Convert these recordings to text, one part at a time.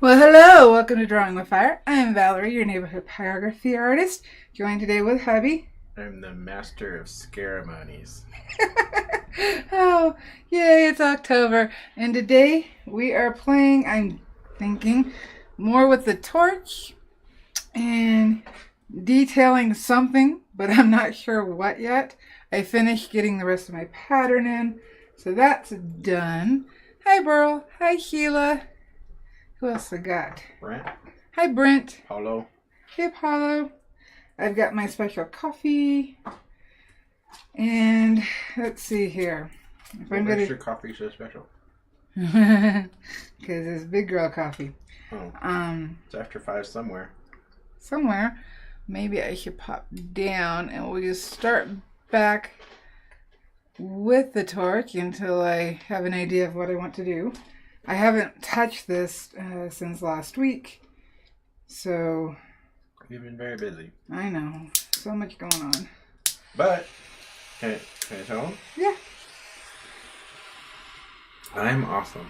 Well, hello! Welcome to Drawing with Fire. I am Valarie, your neighborhood pyrography artist, joined today with hubby. I'm the master of ceremonies. Oh, yay, it's October. And today we are playing, I'm thinking, more with the torch and detailing something, but I'm not sure what yet. I finished getting the rest of my pattern in, so that's done. Hi, Burl. Hi, Sheila. Who else I got? Brent? Hi, Brent. Paulo? Hey, Paulo. I've got my special coffee. And let's see here. What makes your coffee so special? Because it's big girl coffee. Oh. It's after 5 somewhere. Somewhere. Maybe I should pop down and we'll just start back with the torch until I have an idea of what I want to do. I haven't touched this since last week, so... You've been very busy. I know. So much going on. But, can I tell them? Yeah. I'm awesome.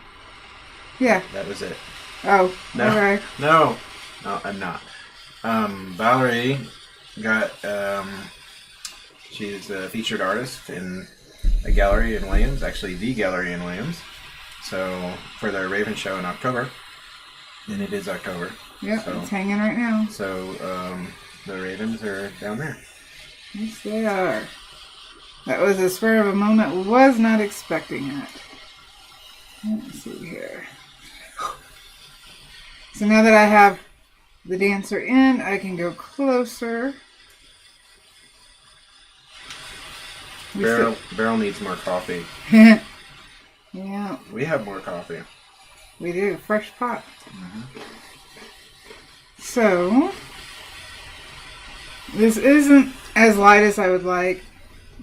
Yeah. That was it. Oh, no. Okay. No, I'm not. Valarie got, she's a featured artist in a gallery in Williams, actually the gallery in Williams. So, for the Raven show in October, and it is October. Yep, so, it's hanging right now. So, the Ravens are down there. Yes, they are. That was a spur of a moment. Was not expecting it. Let's see here. So now that I have the dancer in, I can go closer. Beryl needs more coffee. Yeah. We have more coffee. We do. Fresh pot. Mm-hmm. So, this isn't as light as I would like,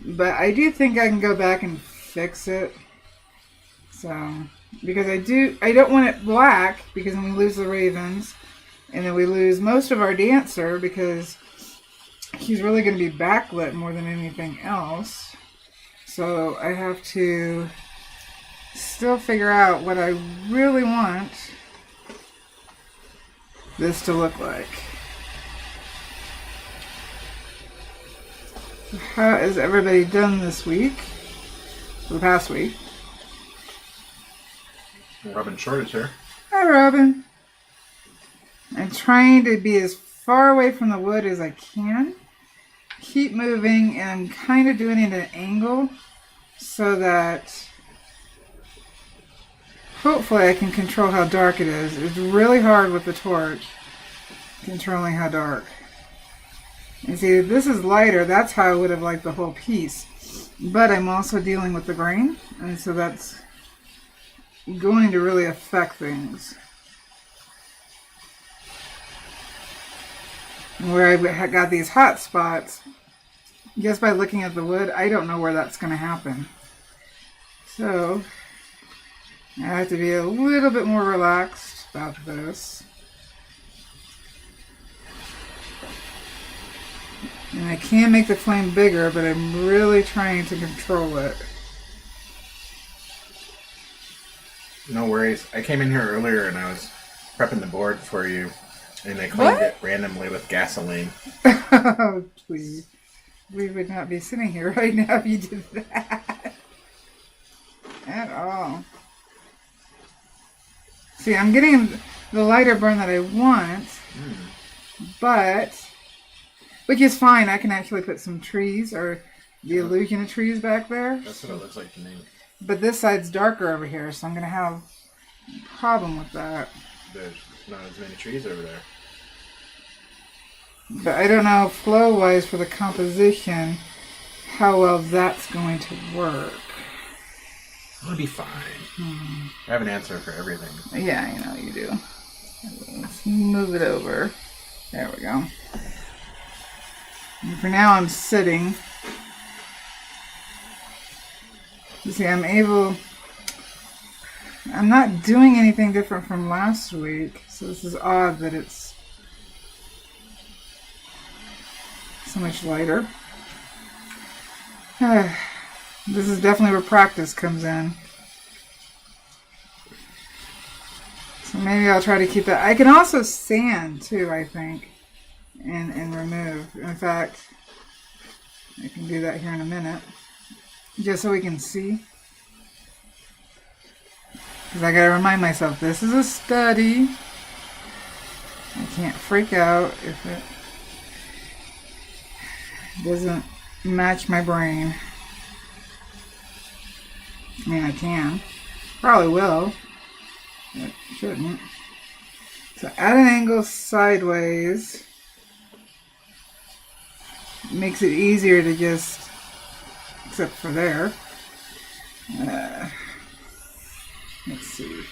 but I do think I can go back and fix it. So, because I don't want it black, because then we lose the ravens, and then we lose most of our dancer, because he's really going to be backlit more than anything else. So, I have to still figure out what I really want this to look like. How is everybody done this week? For the past week? Robin Short is here. Hi, Robin. I'm trying to be as far away from the wood as I can. Keep moving, and I'm kind of doing it at an angle so that hopefully I can control how dark it is. It's really hard with the torch, controlling how dark. And see, this is lighter. That's how I would have liked the whole piece. But I'm also dealing with the grain, and so that's going to really affect things. Where I got these hot spots, just by looking at the wood, I don't know where that's going to happen. So I have to be a little bit more relaxed about this. And I can make the flame bigger, but I'm really trying to control it. No worries. I came in here earlier and I was prepping the board for you, and I cleaned it randomly with gasoline. Oh, please. We would not be sitting here right now if you did that. At all. See, I'm getting the lighter burn that I want, but, which is fine. I can actually put some trees or the illusion of trees back there. That's what it looks like to me. But this side's darker over here, so I'm going to have a problem with that. There's not as many trees over there. But I don't know, flow-wise for the composition, how well that's going to work. It'll be fine. I have an answer for everything. Yeah, I know you do. Let's move it over. There we go. And for now, I'm sitting. You see, I'm not doing anything different from last week, so this is odd that it's so much lighter. This is definitely where practice comes in. So I'm maybe I'll try to keep that. I can also sand too, I think, and remove. In fact, I can do that here in a minute, just so we can see. Because I gotta remind myself, this is a study. I can't freak out if it doesn't match my brain. I mean, I can. Probably will. But shouldn't. So at an angle sideways makes it easier to just, except for there. Let's see.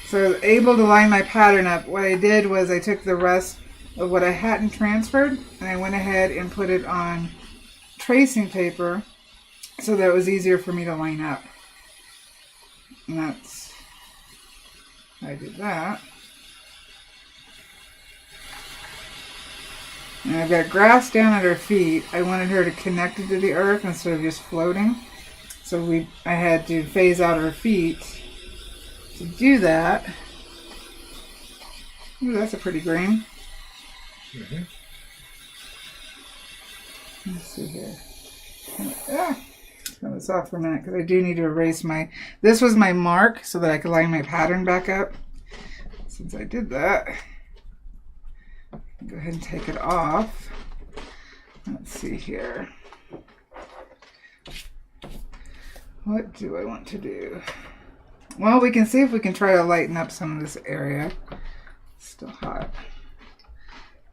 So I was able to line my pattern up. What I did was I took the rest of what I hadn't transferred and I went ahead and put it on tracing paper so that it was easier for me to line up. And that's how I did that. And I've got grass down at her feet. I wanted her to connect it to the earth instead of just floating. So I had to phase out her feet to do that. Ooh, that's a pretty green. Mm-hmm. Let's see here. Turn this off for a minute because I do need to erase this was my mark so that I could line my pattern back up. Since I did that, go ahead and take it off. Let's see here. What do I want to do? Well, we can see if we can try to lighten up some of this area. It's still hot.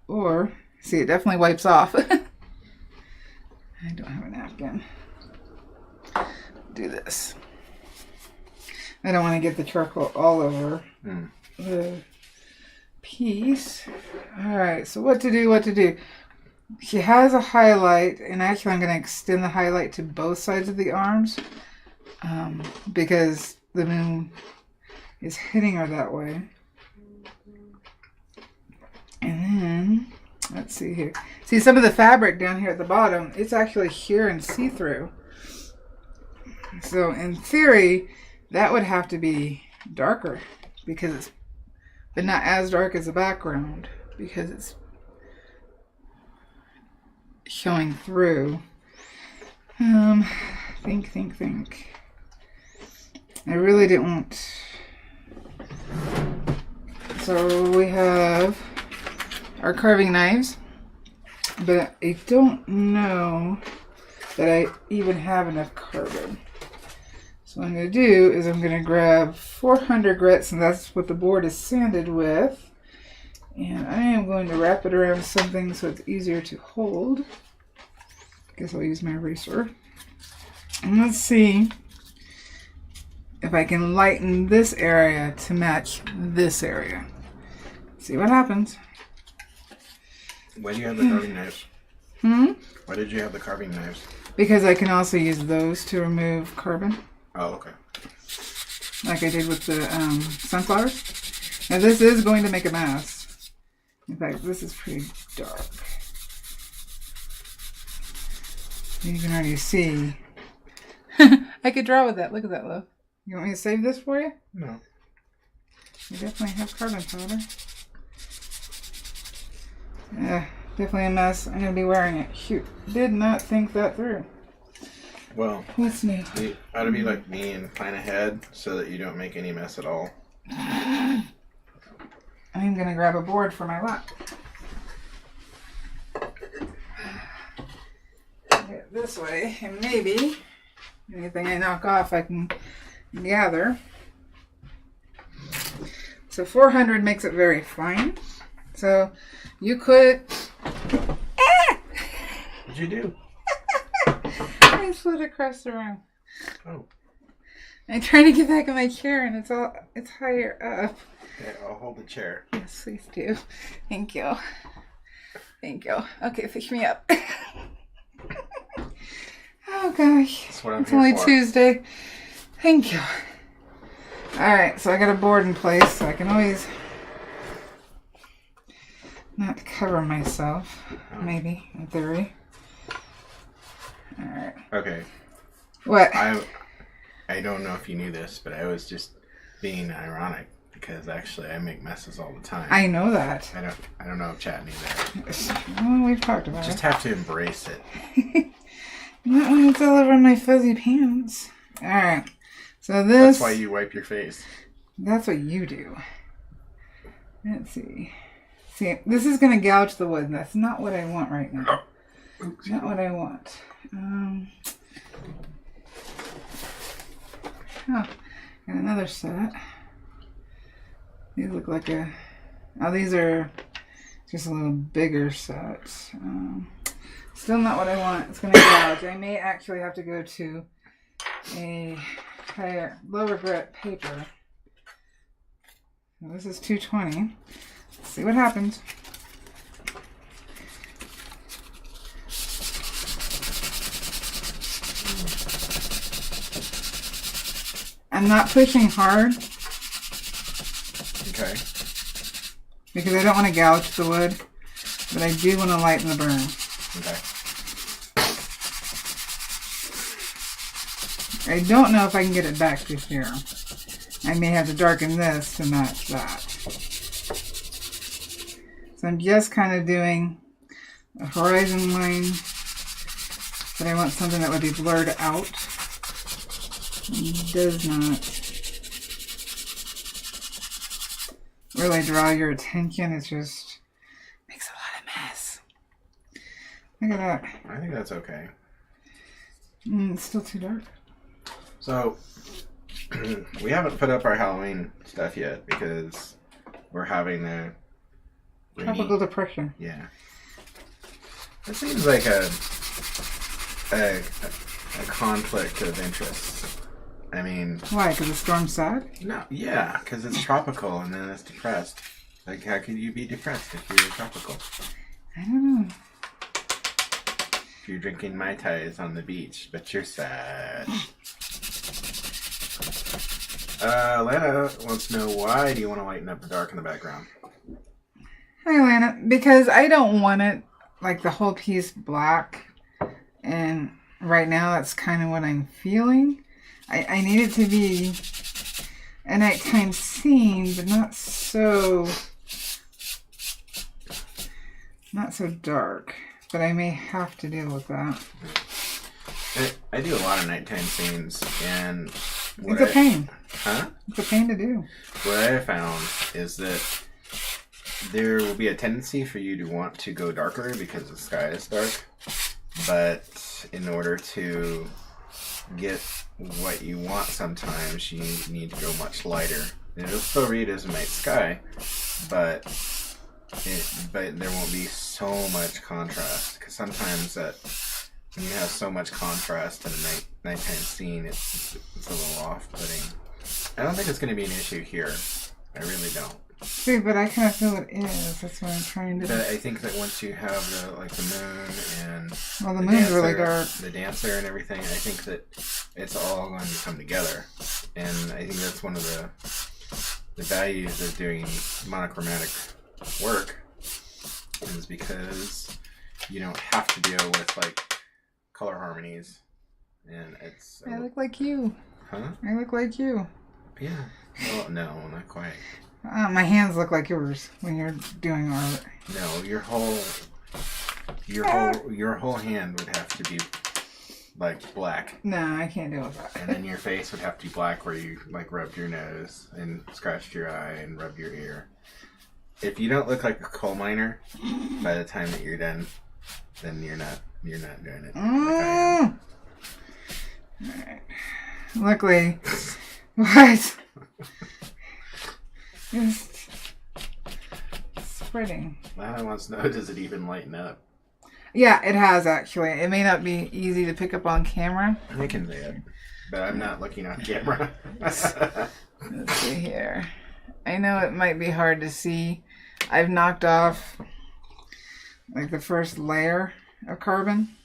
Or, see, it definitely wipes off. I don't have a napkin. Do this. I don't want to get the charcoal all over the piece. Alright, so what to do? She has a highlight, and actually I'm going to extend the highlight to both sides of the arms because the moon is hitting her that way. And then, let's see here. See, some of the fabric down here at the bottom, it's actually sheer and see-through. So in theory, that would have to be darker but not as dark as the background because it's showing through. Think. I really didn't want. So we have our carving knives, but I don't know that I even have enough carbon. So what I'm going to do is I'm going to grab 400 grits, and that's what the board is sanded with. And I am going to wrap it around something so it's easier to hold. I guess I'll use my eraser. And let's see if I can lighten this area to match this area. See what happens. Why do you have the carving knives? Why did you have the carving knives? Because I can also use those to remove carbon. Oh, okay. Like I did with the sunflowers. Now this is going to make a mess. In fact, this is pretty dark. You can already see. I could draw with that. Look at that, love. You want me to save this for you? No. You definitely have carbon powder. Yeah, definitely a mess. I'm going to be wearing it. Shoot. Did not think that through. Well, what's new? You ought to be like me and plan ahead so that you don't make any mess at all. I'm going to grab a board for my lap. Get it this way, and maybe anything I knock off I can gather. So 400 makes it very fine. So you could... What'd you do? I slid across the room. Oh. I'm trying to get back in my chair and it's higher up. Okay, I'll hold the chair. Yes, please do. Thank you. Thank you. Okay, fish me up. Oh gosh. That's what I'm it's here only for. Tuesday. Thank you. Alright, so I got a board in place so I can always not cover myself. Maybe, in theory. Alright. Okay. What? I I don't know if you knew this, but I was just being ironic because actually I make messes all the time. I know that. I don't know if Chat knew that. Well, we've talked about Just it. have to embrace it. Not when it's all over my fuzzy pants. Alright. So this... That's why you wipe your face. That's what you do. Let's see. See, this is going to gouge the wood. That's not what I want right now. Not what I want. Got another set. These look like a... Oh, these are just a little bigger sets. Still not what I want. It's going to gouge. I may actually have to go to a lower grit paper. So this is 220. Let's see what happens. I'm not pushing hard. Okay. Because I don't want to gouge the wood, but I do want to lighten the burn. Okay. I don't know if I can get it back to here. I may have to darken this to match that. So I'm just kind of doing a horizon line, but I want something that would be blurred out. It does not really draw your attention. It just makes a lot of mess. Look at that. I think that's okay. It's still too dark. So, we haven't put up our Halloween stuff yet because we're having a Tropical depression. Yeah. It seems like a conflict of interest. I mean... Why? Because the storm's sad? No, yeah, because it's tropical and then it's depressed. Like, how could you be depressed if you're tropical? I don't know. If you're drinking Mai Tais on the beach, but you're sad. Lana wants to know, why do you want to lighten up the dark in the background? Hi, Lana. Because I don't want it, like, the whole piece black. And right now, that's kind of what I'm feeling. I need it to be a nighttime scene, but not so dark. But I may have to deal with that. I do a lot of nighttime scenes, and... It's a pain. Huh? It's a pain to do. What I have found is that there will be a tendency for you to want to go darker because the sky is dark. But in order to get what you want sometimes, you need to go much lighter. And it'll still read as a night sky, but there won't be so much contrast. Because sometimes that when you have so much contrast in a nighttime scene, it's a little off-putting. I don't think it's going to be an issue here. I really don't. See, but I kind of feel it is. That's what I'm trying to do. But I think that once you have the moon and the moon's really dark. The dancer and everything, I think that it's all going to come together. And I think that's one of the values of doing monochromatic work, is because you don't have to deal with like color harmonies. And it's... I look like you. Huh? I look like you. Yeah. Well, no, not quite. My hands look like yours when you're doing art. No, your whole hand would have to be like black. No, I can't deal with that. And then your face would have to be black, where you like rubbed your nose and scratched your eye and rubbed your ear. If you don't look like a coal miner by the time that you're done, then you're not doing it. Like I am. Alright. Luckily, what? Just spreading. Lana wants to know, does it even lighten up? Yeah, it has actually. It may not be easy to pick up on camera. I can see it, but I'm not looking on camera. Let's see here. I know it might be hard to see. I've knocked off like the first layer of carbon.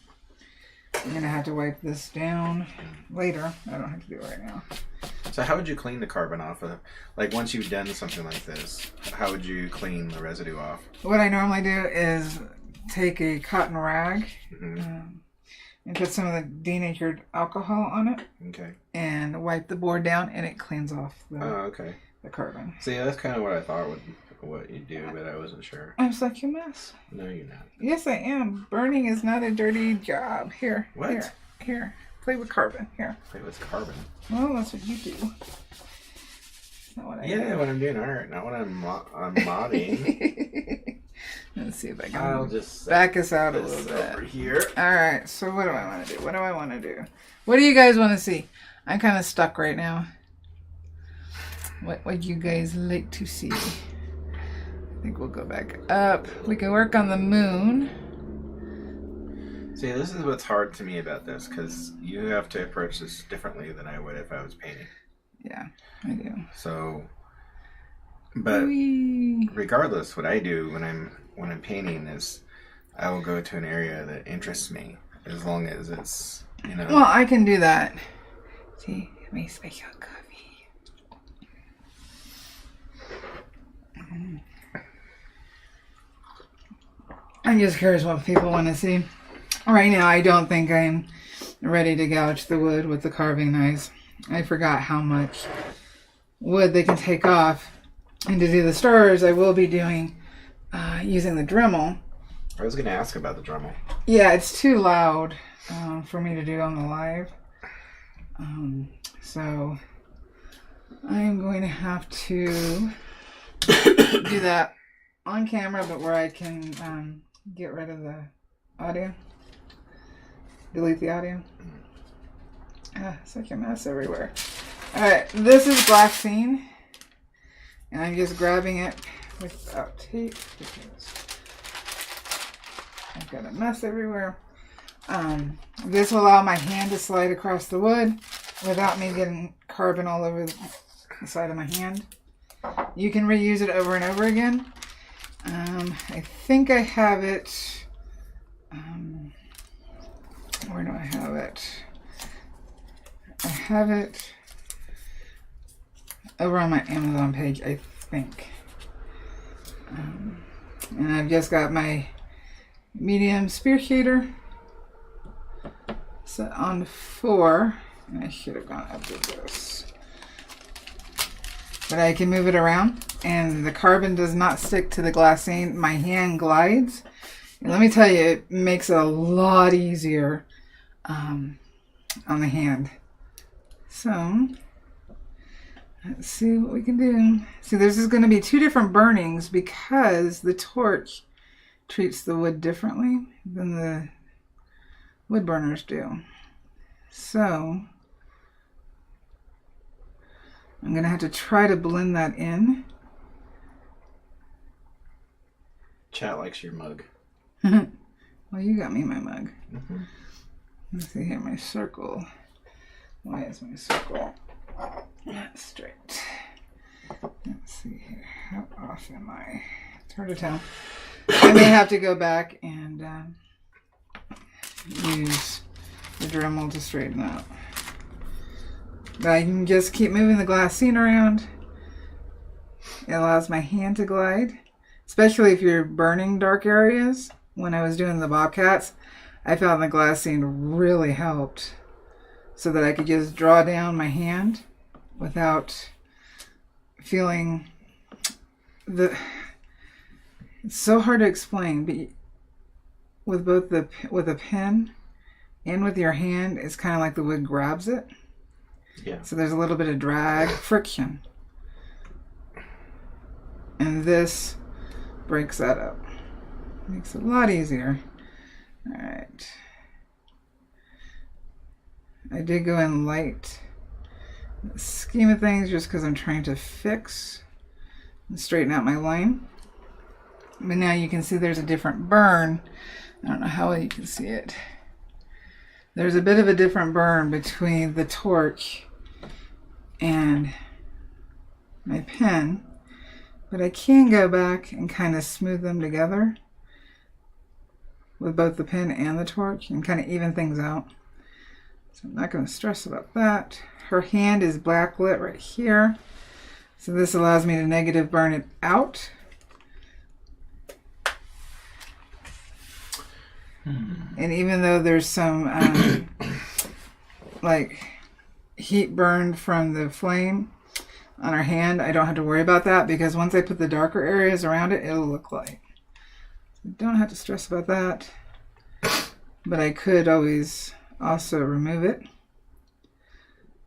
I'm going to have to wipe this down later. I don't have to do it right now. So how would you clean the carbon off of, like once you've done something like this, how would you clean the residue off? What I normally do is take a cotton rag, and put some of the denatured alcohol on it Okay. and wipe the board down, and it cleans off Okay. the carbon. See, that's kind of what I thought what you do, but I wasn't sure. I'm such a mess. No, you're not. Yes, I am. Burning is not a dirty job. Here. What? Here. Play with carbon. Here. Play with carbon. Well, that's what you do. Not what I do. When I'm doing art, not when I'm modding. Let's see if I can I'll just back us out a little bit. Over here. All right. So what do I want to do? What do I want to do? What do you guys want to see? I'm kind of stuck right now. What would you guys like to see? I think we'll go back up. We can work on the moon. See, this is what's hard to me about this, because you have to approach this differently than I would if I was painting. Yeah, I do. So, but regardless, what I do when I'm painting is I will go to an area that interests me, as long as it's, you know. Well, I can do that. See, my special coffee. I'm just curious what people want to see. Right now, I don't think I'm ready to gouge the wood with the carving knives. I forgot how much wood they can take off. And to do the stars, I will be doing using the Dremel. I was going to ask about the Dremel. Yeah, it's too loud for me to do on the live. So I'm going to have to do that on camera, but where I can get rid of the audio. Delete the audio. Such a mess everywhere. Alright, this is glassine. And I'm just grabbing it without tape because I've got a mess everywhere. This will allow my hand to slide across the wood without me getting carbon all over the side of my hand. You can reuse it over and over again. I think I have it. Where do I have it? I have it over on my Amazon page, I think. And I've just got my medium spear shader set on 4. And I should have gone up to this. But I can move it around, and the carbon does not stick to the glassine. My hand glides. And let me tell you, it makes it a lot easier on the hand. So, let's see what we can do. See, this is going to be 2 different burnings because the torch treats the wood differently than the wood burners do. So, I'm going to have to try to blend that in. Chat likes your mug. Well, you got me my mug. Mm-hmm. Let's see here, my circle. Why is my circle not straight? Let's see here. How off am I? It's hard to tell. I may have to go back and use the Dremel to straighten out. But I can just keep moving the glassine around. It allows my hand to glide, especially if you're burning dark areas. When I was doing the bobcats, I found the glassine really helped so that I could just draw down my hand without feeling the... It's so hard to explain, but with both with a pen and with your hand, it's kind of like the wood grabs it. Yeah. So there's a little bit of drag, friction. And this breaks that up. Makes it a lot easier. Alright. I did go in light in the scheme of things just because I'm trying to fix and straighten out my line. But now you can see there's a different burn. I don't know how well you can see it. There's a bit of a different burn between the torch and my pen, but I can go back and kind of smooth them together with both the pen and the torch and kind of even things out. So I'm not going to stress about that. Her hand is backlit right here, so this allows me to negative burn it out. And even though there's some like heat burned from the flame on our hand, I don't have to worry about that because once I put the darker areas around it, it'll look light. So don't have to stress about that. But I could always also remove it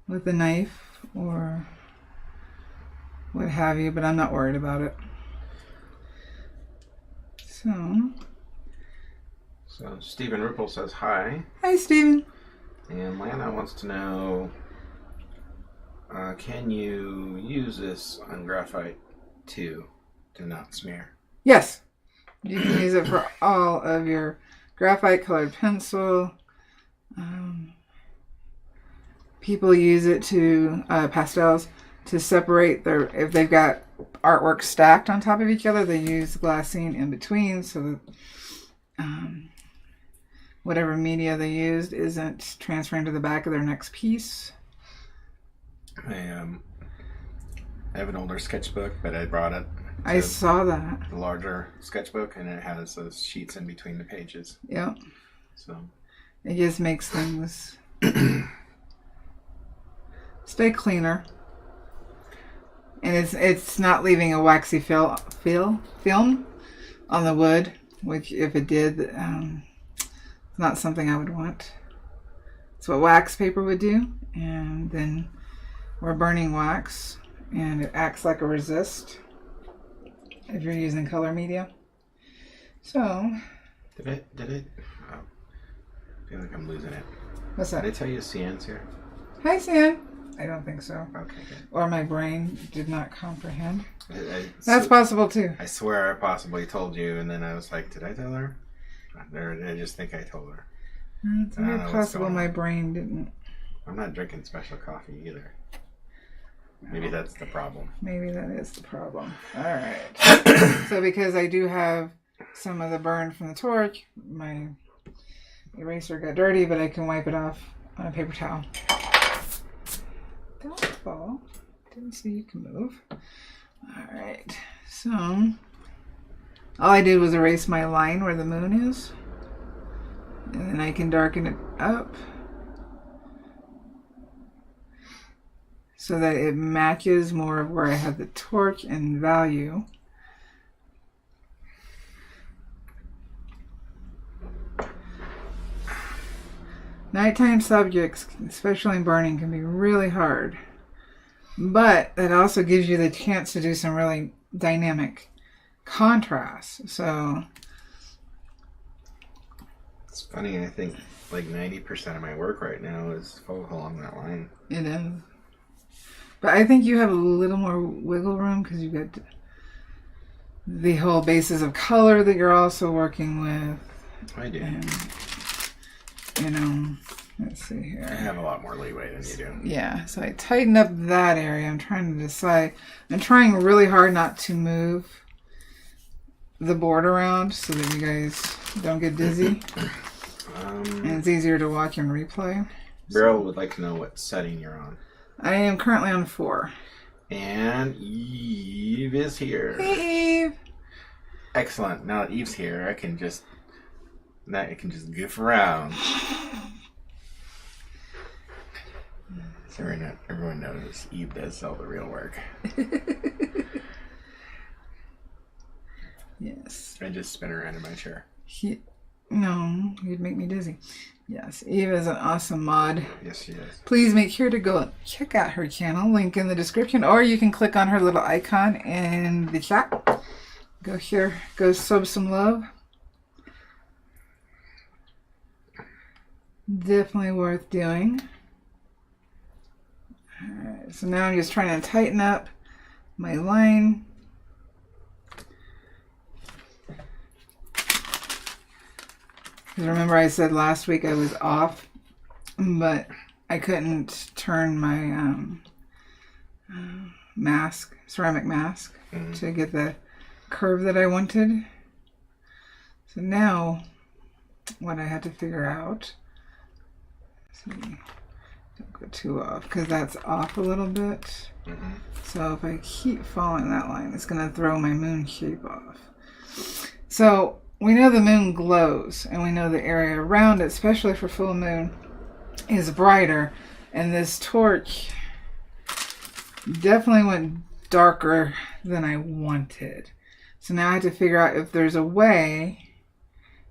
with a knife or what have you, but I'm not worried about it. So Stephen Ripple says hi. Hi, Stephen. And Lana wants to know, can you use this on graphite too to not smear? Yes. You can use it for all of your graphite colored pencil. People use it to, pastels, to separate their, if they've got artwork stacked on top of each other, they use glassine in between so that whatever media they used isn't transferring to the back of their next piece. I have an older sketchbook, but I brought it. I saw that. The larger sketchbook, and it has those sheets in between the pages. Yep. So it just makes things stay cleaner. And it's not leaving a waxy film on the wood, which if it did, it's not something I would want. It's what wax paper would do. And then we're burning wax, and it acts like a resist if you're using color media. So. Did it? Oh, I feel like I'm losing it. What's that? Did I tell you Cian's here? Hi, Cian. I don't think so. Okay, good. Or my brain did not comprehend. That's possible too. I swear I possibly told you, and then I was like, did I tell her? I just think I told her. It's very possible my brain didn't. I'm not drinking special coffee either. Maybe that's the problem. Maybe that is the problem. All right. So because I do have some of the burn from the torch, my eraser got dirty, but I can wipe it off on a paper towel. Don't fall. Didn't see you can move. All right. So all I did was erase my line where the moon is. And then I can darken it up so that it matches more of where I have the torch and value. Nighttime subjects, especially in burning, can be really hard. But that also gives you the chance to do some really dynamic contrast. So it's funny, I think like 90% of my work right now is along that line. It is. But I think you have a little more wiggle room because you've got the whole basis of color that you're also working with. I do. And, you know, let's see here. I have a lot more leeway than you do. Yeah, so I tighten up that area. I'm trying to decide. I'm trying really hard not to move the board around so that you guys don't get dizzy. And it's easier to watch and replay. Beryl would like to know what setting you're on. I am currently on 4. And Eve is here. Hey, Eve. Excellent. Now that Eve's here, I can just goof around. So everyone knows Eve does all the real work. Yes. I just spin around in my chair. No, you'd make me dizzy. Yes, Eve is an awesome mod. Yes, she is. Please make sure to go check out her channel. Link in the description, or you can click on her little icon in the chat. Go here, go sub some love. Definitely worth doing. Alright, so now I'm just trying to tighten up my line. Because remember I said last week I was off, but I couldn't turn my ceramic mask, to get the curve that I wanted. So now what I had to figure out, don't go too off because that's off a little bit. So if I keep following that line, it's going to throw my moon shape off. So we know the moon glows, and we know the area around it, especially for full moon, is brighter. And this torch definitely went darker than I wanted. So now I have to figure out if there's a way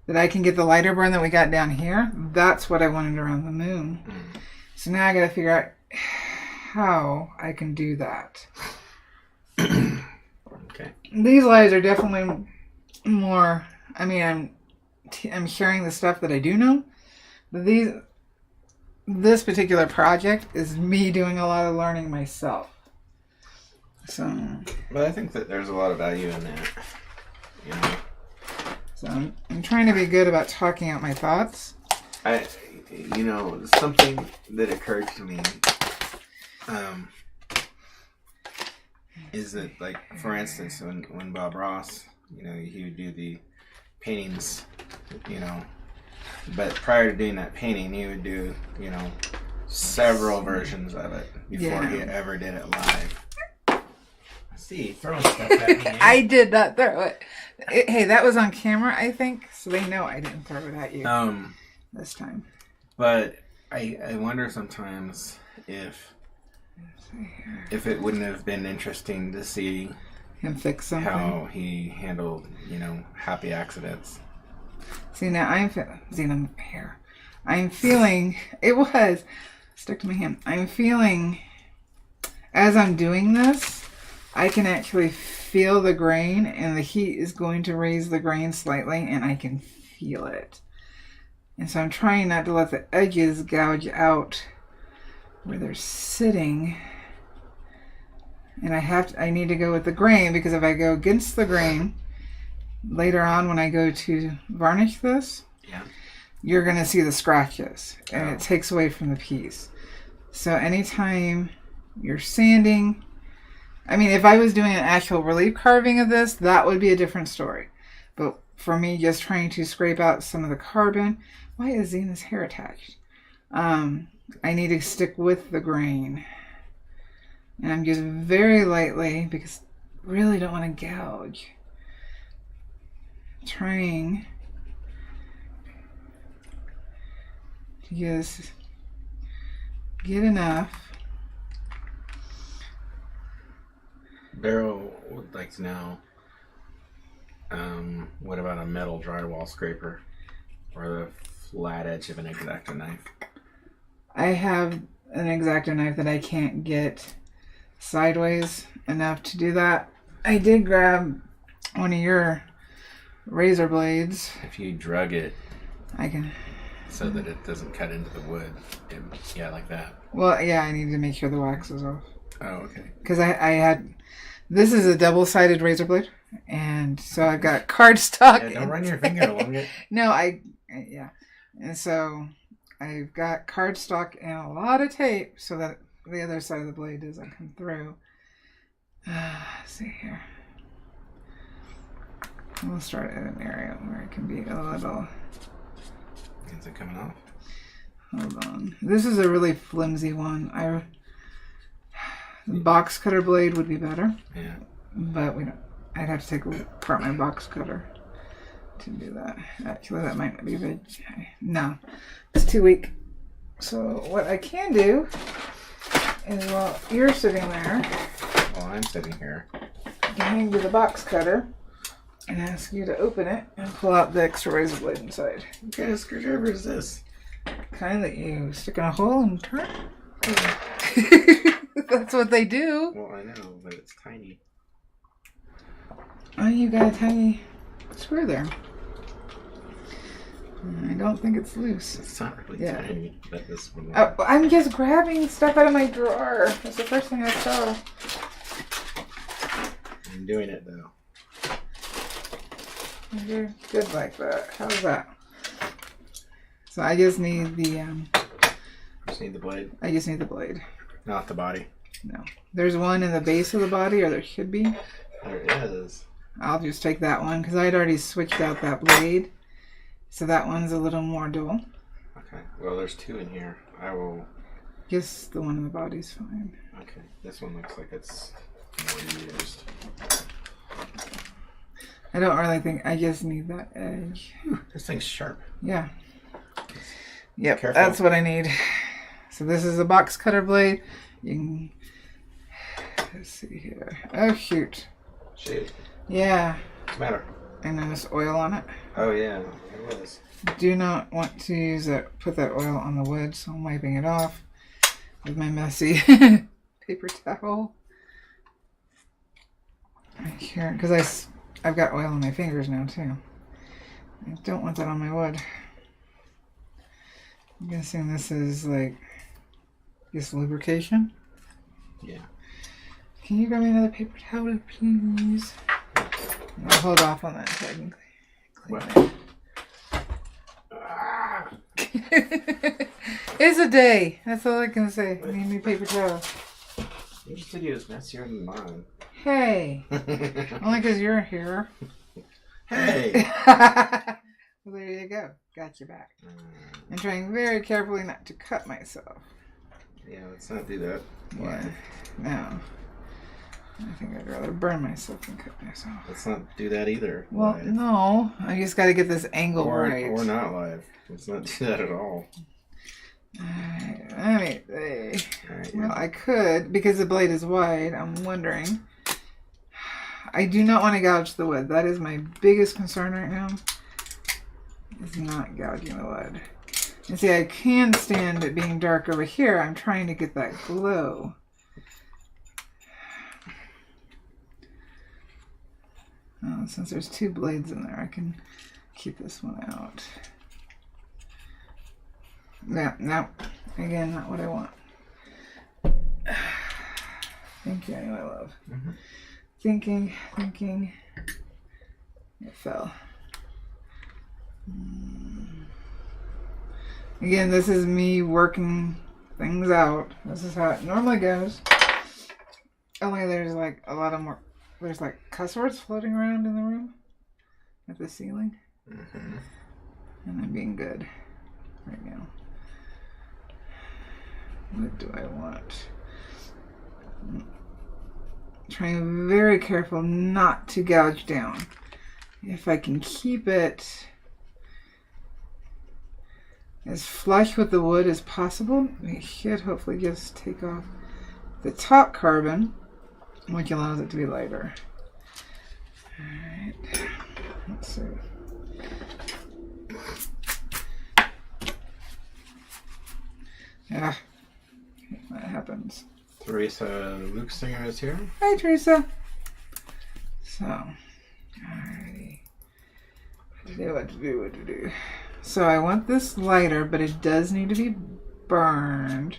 that I can get the lighter burn that we got down here. That's what I wanted around the moon. So now I got to figure out how I can do that. Okay. These lights are definitely more, I mean, I'm sharing the stuff that I do know. But this particular project is me doing a lot of learning myself. So, but I think that there's a lot of value in that. You know. So I'm trying to be good about talking out my thoughts. Something that occurred to me is that, like, for instance, when Bob Ross, he would do the paintings, but prior to doing that painting, he would do, several versions of it before he ever did it live. See, throwing stuff at me. I did not throw it. Hey, that was on camera, I think, so they know I didn't throw it at you this time. But I wonder sometimes if it wouldn't have been interesting to see him fix something, how he handled, happy accidents. See, now I'm feeling it was stuck to my hand. I'm feeling as I'm doing this, I can actually feel the grain, and the heat is going to raise the grain slightly, and I can feel it. And so I'm trying not to let the edges gouge out where they're sitting. And I need to go with the grain, because if I go against the grain, later on when I go to varnish this, you're going to see the scratches, and it takes away from the piece. So anytime you're sanding, I mean, if I was doing an actual relief carving of this, that would be a different story. But for me, just trying to scrape out some of the carbon, why is Zena's hair attached? I need to stick with the grain. And I'm just very lightly, because I really don't want to gouge. Trying to just get enough. Barrow would like to know, what about a metal drywall scraper or the flat edge of an X-Acto knife? I have an X-Acto knife that I can't get sideways enough to do that. I did grab one of your razor blades. If you drug it, I can, so that it doesn't cut into the wood. Like that. Well, yeah, I need to make sure the wax is off. Oh, okay. Because I had, this is a double-sided razor blade, and so I've got cardstock. Yeah, don't run your finger along it. No, yeah. And so I've got cardstock and a lot of tape so that the other side of the blade doesn't come through. Let's see here. We'll start at an area where it can be a little... Is it coming off? Hold on. This is a really flimsy one. The box cutter blade would be better. Yeah. But I'd have to take apart my box cutter to do that. Actually, that might not be good. No, it's too weak. So what I can do is, while you're sitting there, while I'm sitting here, I can hand you the box cutter and ask you to open it and pull out the extra razor blade inside. What kind of screwdriver is this? Kind that you stick in a hole and turn. Oh. That's what they do. Well, I know, but it's tiny. Oh, you got a tiny screw there. I don't think it's loose. It's not really tiny, but this one. Oh, I'm just grabbing stuff out of my drawer. That's the first thing I saw. I'm doing it though. You're good like that. How's that? So I just need the Just need the blade. I just need the blade. Not the body. No. There's one in the base of the body, or there should be. There is. I'll just take that one because I'd already switched out that blade. So that one's a little more dull. Okay. Well, there's two in here. I will... Just the one in the body's fine. Okay. This one looks like it's more used. I don't really think, I just need that edge. This thing's sharp. Yeah. Yep, Careful. that's what I need. So this is a box cutter blade. You can, let's see here. Oh, shoot. Shoot. Yeah. What's the matter? And then there's oil on it. Oh, yeah. It was. Do not want to use that, put that oil on the wood, so I'm wiping it off with my messy paper towel. Right here, because I've got oil on my fingers now too. I don't want that on my wood. I'm guessing this is like just lubrication. Yeah. Can you grab me another paper towel, please? I'll hold off on that until I can clean it. It's a day. That's all I can say. I need a new paper towel. Your video is messier than mine. Hey. Only because you're here. Hey. Well, there you go. Got your back. I'm trying very carefully not to cut myself. Yeah, let's not do that. Yeah. No. I think I'd rather burn myself than cut myself. Let's not do that either. Well, live. no. I just got to get this angle right. Or not live. Let's not do that at all. Alright. Alright, Well, I could, because the blade is wide, I'm wondering. I do not want to gouge the wood. That is my biggest concern right now. Is not gouging the wood. And see, I can stand it being dark over here. I'm trying to get that glow. Oh, since there's two blades in there, I can keep this one out. Yeah, no. Again, not what I want. Thank you, anyway, love. Mm-hmm. Thinking. It fell. Again, this is me working things out. This is how it normally goes. Only there's like a lot of more. There's like cuss words floating around in the room at the ceiling. Mm-hmm. And I'm being good right now. What do I want? Trying very careful not to gouge down. If I can keep it as flush with the wood as possible, we should hopefully just take off the top carbon, which allows it to be lighter. Alright, let's see. Yeah, that happens. Teresa Luke Singer is here. Hi, Teresa. So, alrighty. What to do. So I want this lighter, but it does need to be burned.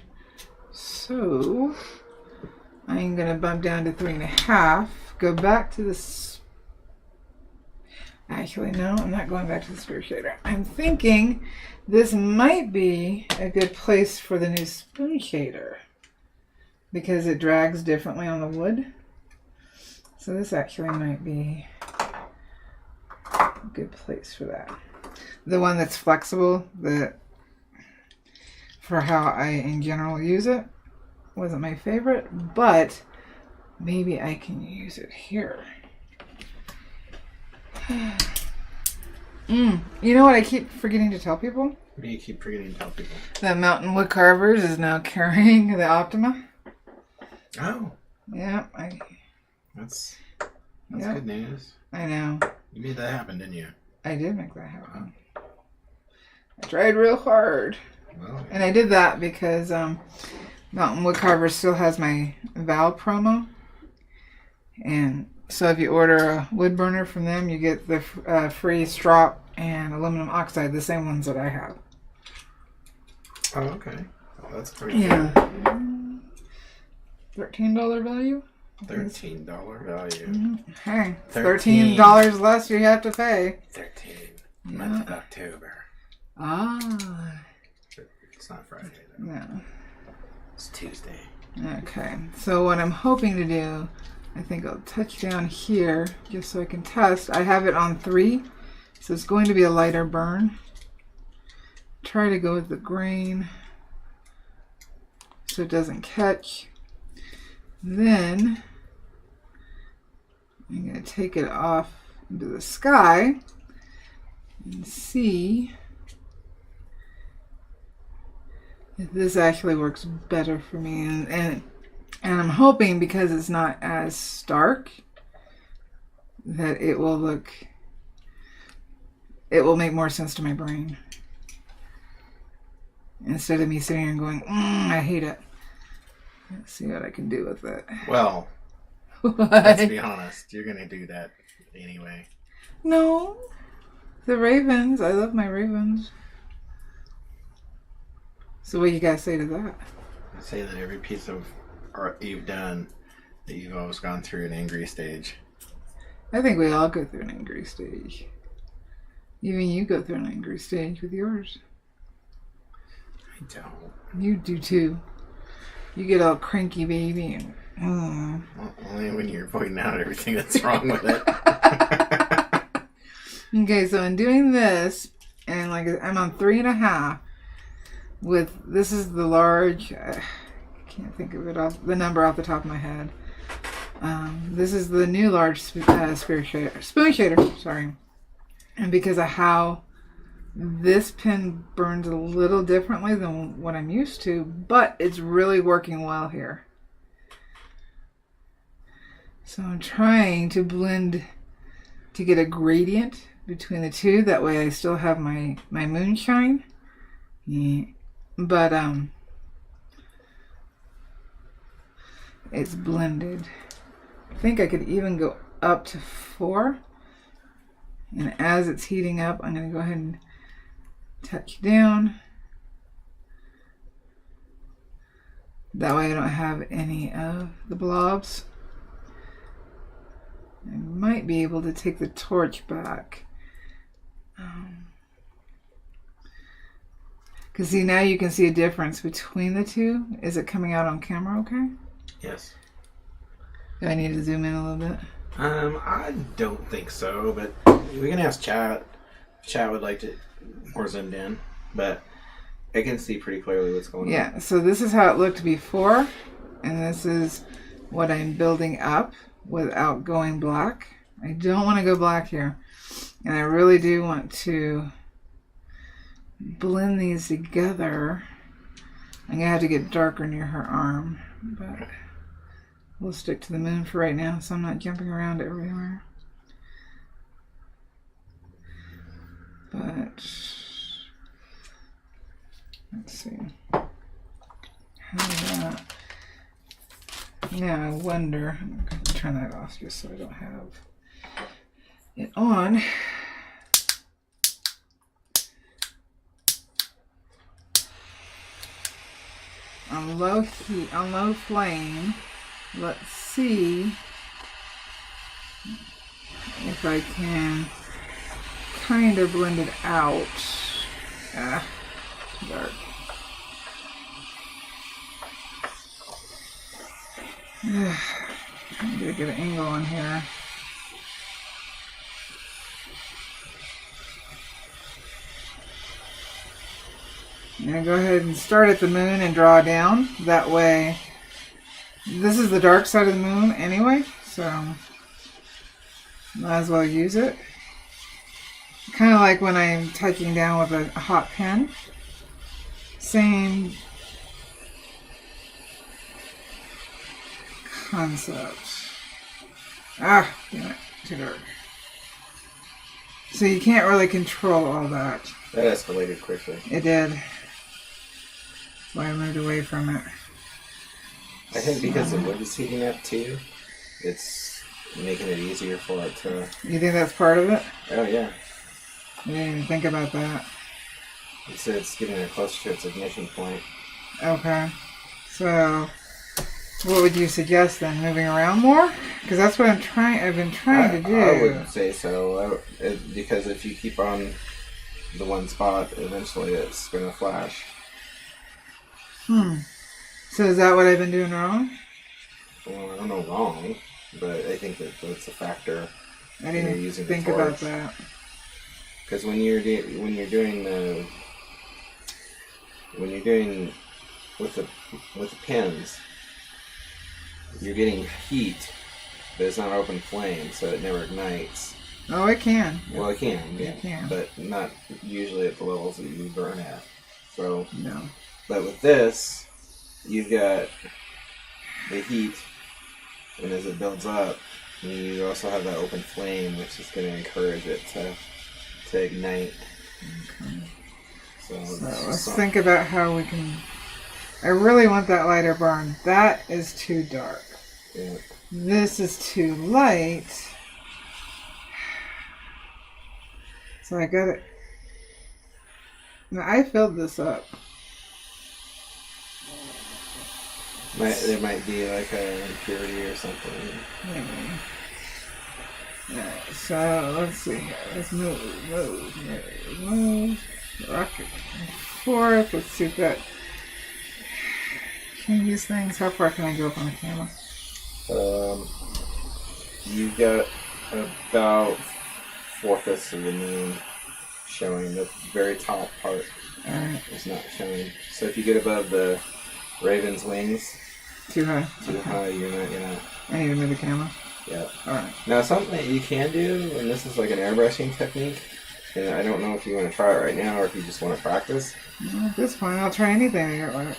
So I'm gonna bump down to 3.5. Go back to this. Actually, no, I'm not going back to the screw shader. I'm thinking this might be a good place for the new spoon shader because it drags differently on the wood. So this actually might be a good place for that. The one that's flexible, for how I in general use it, wasn't my favorite, but maybe I can use it here. You know what I keep forgetting to tell people? What do you keep forgetting to tell people? That Mountain Wood Carvers is now carrying the Optima. Oh. Yeah, That's yep. good news. I know. You made that happen, didn't you? I did make that happen. I tried real hard. Well, And I did that because Mountain Wood Carver still has my Val promo. And so if you order a wood burner from them, you get the free strop and aluminum oxide, the same ones that I have. oh, okay. Oh, that's pretty Yeah. good. $13 value? $13 value. Mm-hmm. Hey, $13. $13 less you have to pay. 13. Month of October. Ah. It's not Friday, though. No. It's Tuesday. Okay, so what I'm hoping to do, I think I'll touch down here just so I can test. I have it on 3, so it's going to be a lighter burn. Try to go with the grain so it doesn't catch. Then I'm going to take it off into the sky and see if this actually works better for me. And I'm hoping, because it's not as stark, that it will make more sense to my brain. Instead of me sitting here and going, I hate it. Let's see what I can do with it. Well, let's be honest. You're going to do that anyway. No. The ravens. I love my ravens. So what you guys say to that? I say that every piece of art you've done, that you've always gone through an angry stage. I think we all go through an angry stage. Even you go through an angry stage with yours. I don't. You do too. You get all cranky, baby. And, Well, only when you're pointing out everything that's wrong with it. Okay, so in doing this, and like I'm on 3.5. With this is the large. I can't think of the number off the top of my head. This is the new large spoon shader. Sorry, and because of how this pen burns a little differently than what I'm used to, but it's really working well here. So I'm trying to blend to get a gradient between the two. That way I still have my moonshine. Yeah. But it's blended. I think I could even go up to 4. And as it's heating up, I'm going to go ahead and touch down. That way I don't have any of the blobs. I might be able to take the torch back. Because see, now you can see a difference between the two. Is it coming out on camera okay? Yes. Do I need to zoom in a little bit? I don't think so, but we can ask Chat. Chat would like to more zoomed in, but I can see pretty clearly what's going on. Yeah, so this is how it looked before, and this is what I'm building up without going black. I don't want to go black here, and I really do want to blend these together. I'm gonna have to get darker near her arm, but we'll stick to the moon for right now, so I'm not jumping around everywhere. But let's see. How's that? Now I wonder. I'm going to turn that off just so I don't have it on. On low heat, on low flame. Let's see if I can kind of blend it out. Dark. I'm gonna get an angle on here. I'm gonna go ahead and start at the moon and draw down. That way, this is the dark side of the moon anyway, so might as well use it. Kind of like when I'm touching down with a hot pen. Same concept. Damn it, too dark. So you can't really control all that. That escalated quickly. It did. That's why I moved away from it. I think because the wood is heating up too, it's making it easier for it to... You think that's part of it? Oh yeah. I didn't even think about that. It's getting it closer to its ignition point. Okay. So, what would you suggest then? Moving around more? Because that's what I've been trying to do. I would say so. Because if you keep on the one spot, eventually it's going to flash. So is that what I've been doing wrong? Well, I don't know wrong, but I think that's a factor. I didn't think about that. Because when you're doing with the pins, you're getting heat, but it's not open flame, so it never ignites. Oh, it can. Well, it can, yeah. It can. But not usually at the levels that you burn at. So, No. but with this, you've got the heat, and as it builds up, you also have that open flame, which is going to encourage it to ignite. Okay. So let's think about how we can... I really want that lighter burn. That is too dark. Yeah. This is too light. So I got it. Now, I filled this up. There might be like an impurity or something. Maybe. Alright, so let's see here. Let's move. Rocket forth. Let's see if that changes things. How far can I go up on the camera? You've got about 4/5 of the moon showing. The very top part is not showing. So if you get above the raven's wings, too high. You're not. I need to move the camera. Yeah. Alright. Now something that you can do, and this is like an airbrushing technique, and I don't know if you want to try it right now or if you just want to practice. At this point, I'll try anything to get like it.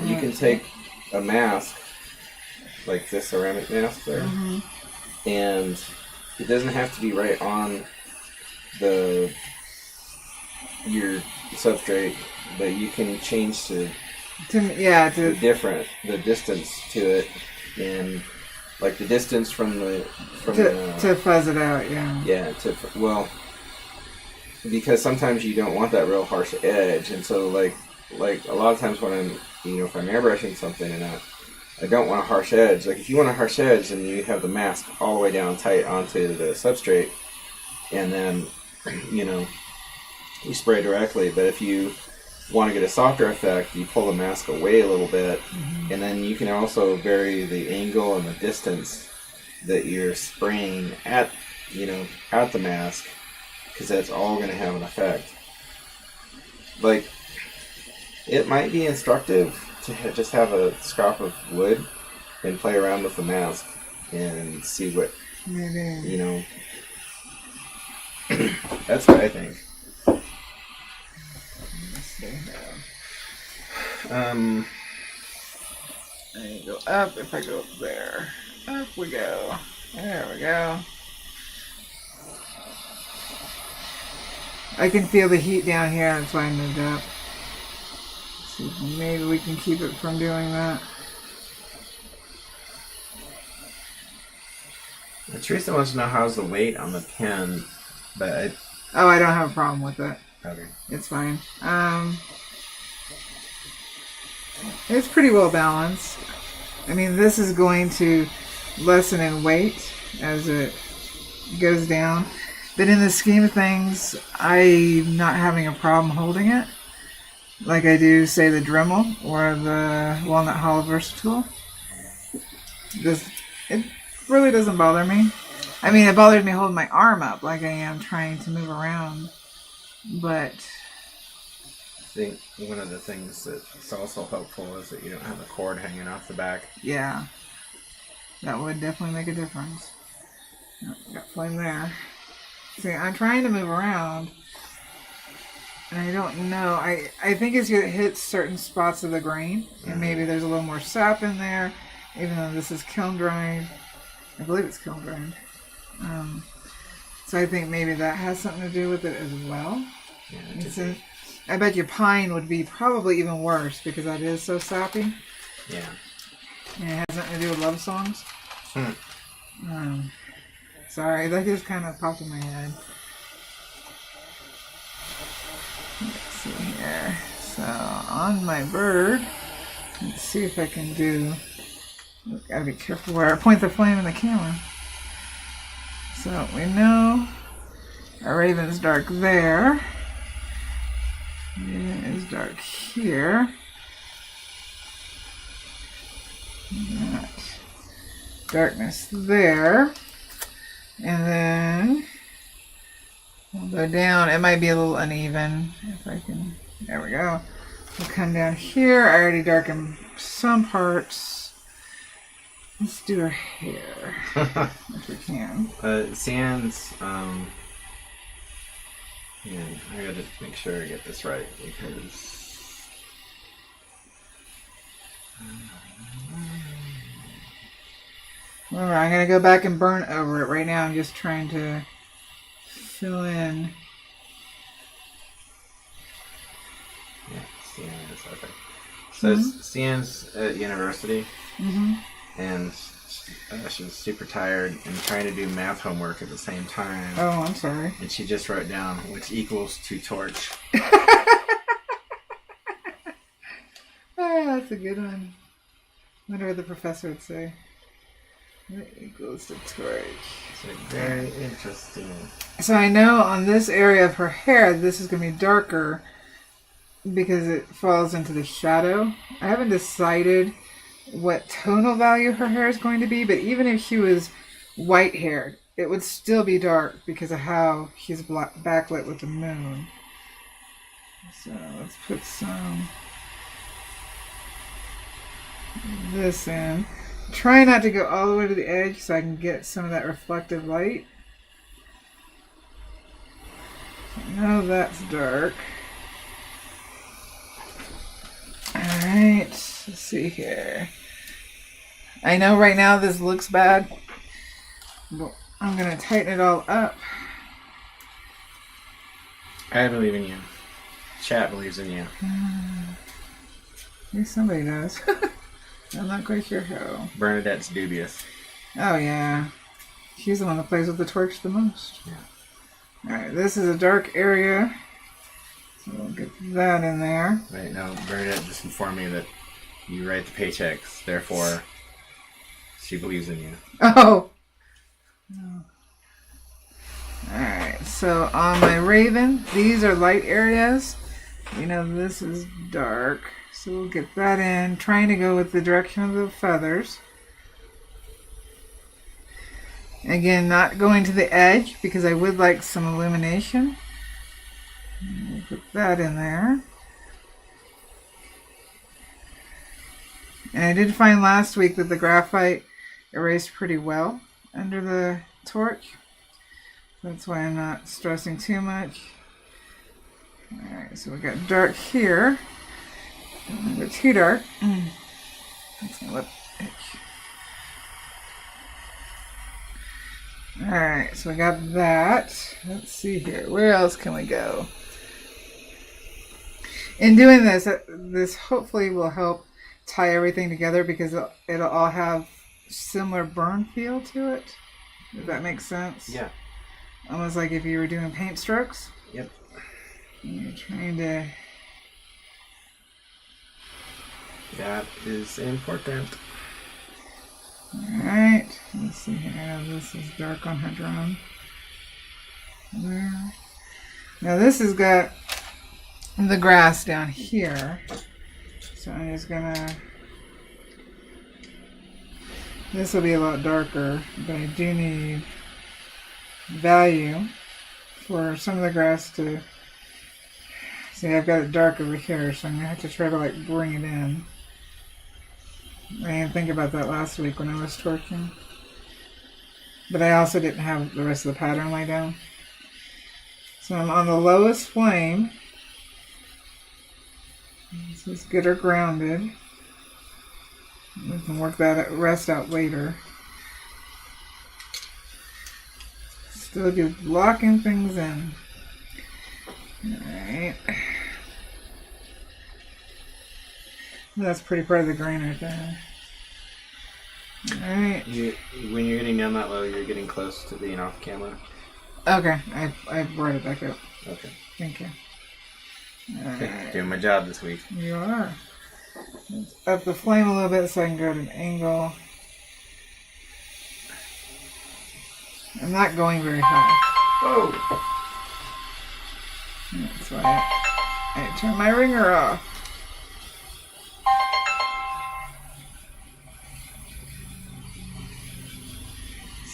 You can take a mask, like this ceramic mask there, and it doesn't have to be right on your substrate, but you can change the distance to it, and like the distance from to fuzz it out, yeah. Yeah, because sometimes you don't want that real harsh edge, and so like a lot of times when I'm if I'm airbrushing something and I don't want a harsh edge. Like if you want a harsh edge, then you have the mask all the way down tight onto the substrate, and then you spray directly. But if you want to get a softer effect, you pull the mask away a little bit, and then you can also vary the angle and the distance that you're spraying at the mask, because that's all going to have an effect. Like, it might be instructive to just have a scrap of wood and play around with the mask and see what, that's what I think. I go up. If I go up there, up we go. There we go. I can feel the heat down here. That's why I moved up. See if maybe we can keep it from doing that. Teresa wants to know how's the weight on the pen, but I don't have a problem with it. Okay. It's fine. It's pretty well balanced. I mean, this is going to lessen in weight as it goes down. But in the scheme of things, I'm not having a problem holding it. Like I do, say, the Dremel or the Walnut Hollow Versatile. It really doesn't bother me. I mean, it bothers me holding my arm up like I am trying to move around. But I think one of the things that's also helpful is that you don't have a cord hanging off the back. Yeah, that would definitely make a difference. Oh, got flame there. See, I'm trying to move around, and I don't know. I think it's going to hit certain spots of the grain, and maybe there's a little more sap in there, even though this is kiln dried. I believe it's kiln dried. So I think maybe that has something to do with it as well. Yeah, I bet your pine would be probably even worse because that is so sappy. Yeah. And it has nothing to do with love songs. Sorry, that just kind of popped in my head. Let's see here. So, on my bird, let's see if I can do... Gotta be careful where I point the flame in the camera. So, we know our raven's dark there. It is dark here. That darkness there. And then we'll go down. It might be a little uneven if I can. There we go. We'll come down here. I already darkened some parts. Let's do her hair if we can. Sans. Yeah, I gotta make sure I get this right because. Remember, I'm gonna go back and burn over it. Right now, I'm just trying to fill in. Yeah, Sans. Okay. So Sans at university, and she's super tired and trying to do math homework at the same time. Oh, I'm sorry. And she just wrote down which equals to torch. Oh, that's a good one. I wonder what the professor would say. What equals to torch? So very interesting. So I know on this area of her hair, this is going to be darker because it falls into the shadow. I haven't decided what tonal value her hair is going to be, but even if she was white haired, it would still be dark because of how she's backlit with the moon. So let's put some of this in. Try not to go all the way to the edge so I can get some of that reflective light. Now that's dark. Alright, let's see here. I know right now this looks bad, but I'm going to tighten it all up. I believe in you. Chat believes in you. At least somebody does. I'm not quite sure how. Bernadette's dubious. Oh, yeah. She's the one that plays with the torch the most. Yeah. Alright, this is a dark area. So we'll get that in there. Right, now Bernadette just informed me that you write the paychecks, therefore she believes in you. Oh! Alright, so on my raven, these are light areas. You know, this is dark. So we'll get that in, trying to go with the direction of the feathers. Again, not going to the edge because I would like some illumination. We'll put that in there. And I did find last week that the graphite erased pretty well under the torch. That's why I'm not stressing too much. Alright, so we got dark here. It's too dark. That's gonna look itch. Alright, so we got that. Let's see here. Where else can we go? In doing this, this hopefully will help tie everything together because it'll all have similar burn feel to it. Does that make sense? Yeah. Almost like if you were doing paint strokes. Yep. And you're trying to... That is important. Alright. Let's see here. This is dark on her drone. There. Now this has got the grass down here. So I'm just gonna... This will be a lot darker, but I do need value for some of the grass to... See, I've got it dark over here, so I'm gonna have to try to like bring it in. I didn't think about that last week when I was torching. But I also didn't have the rest of the pattern laid down. So I'm on the lowest flame. Let's just get her grounded. We can work that rest out later. Still just locking things in. Alright. That's pretty part of the grain right there. Alright. When you're getting down that low, you're getting close to being off camera. Okay, I brought it back up. Okay. Thank you. Okay, doing my job this week. You are. Let's up the flame a little bit so I can go at an angle. I'm not going very high. Oh! That's why I turn my ringer off.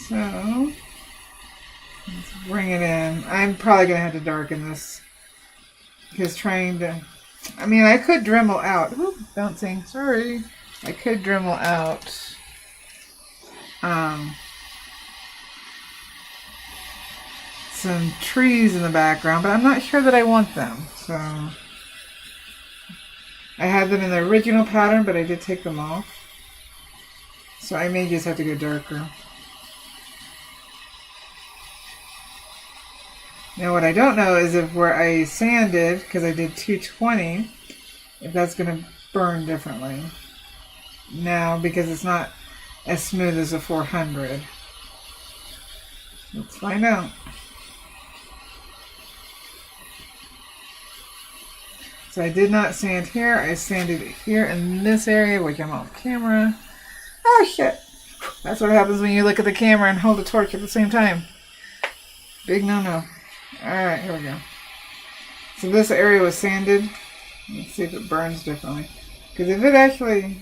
So, let's bring it in. I'm probably going to have to darken this. Because trying to... I mean, I could Dremel out. Ooh, bouncing. Sorry. I could Dremel out some trees in the background, but I'm not sure that I want them. So I had them in the original pattern, but I did take them off. So I may just have to go darker. Now what I don't know is if where I sanded, because I did 220, if that's going to burn differently. Now, because it's not as smooth as a 400. Let's find out. So I did not sand here. I sanded here in this area, which I'm off camera. Oh shit! That's what happens when you look at the camera and hold the torch at the same time. Big no-no. Alright, here we go. So this area was sanded. Let's see if it burns differently. Because if it actually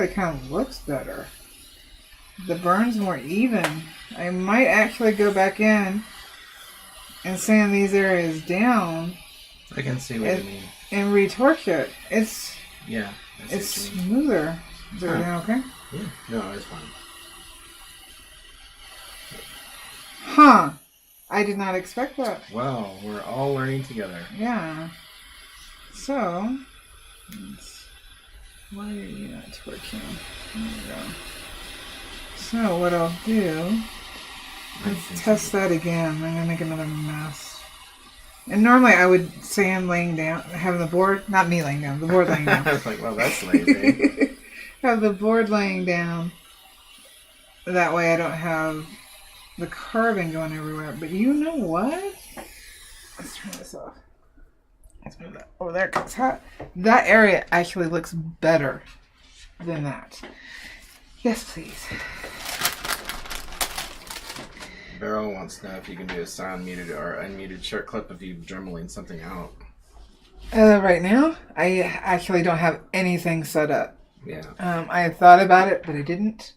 kind of looks better. The burn's more even. I might actually go back in and sand these areas down. I can see what you mean. And retorch it. It's smoother. Is everything okay? Yeah, no, it's fine. Huh. I did not expect that. Well, we're all learning together. Yeah. So, why are you not torching? There we go. So, what I'll do is test that again. I'm going to make another mess. And normally I would sand laying down, have the board, not me laying down, the board laying down. I was like, well, that's lazy. Have the board laying down. That way I don't have the carving going everywhere. But you know what? Let's turn this off. Let's move that over there because that area actually looks better than that. Yes, please. Beryl wants to know if you can do a sound muted or unmuted short clip of you dremeling something out. Right now, I actually don't have anything set up. Yeah. I thought about it, but I didn't.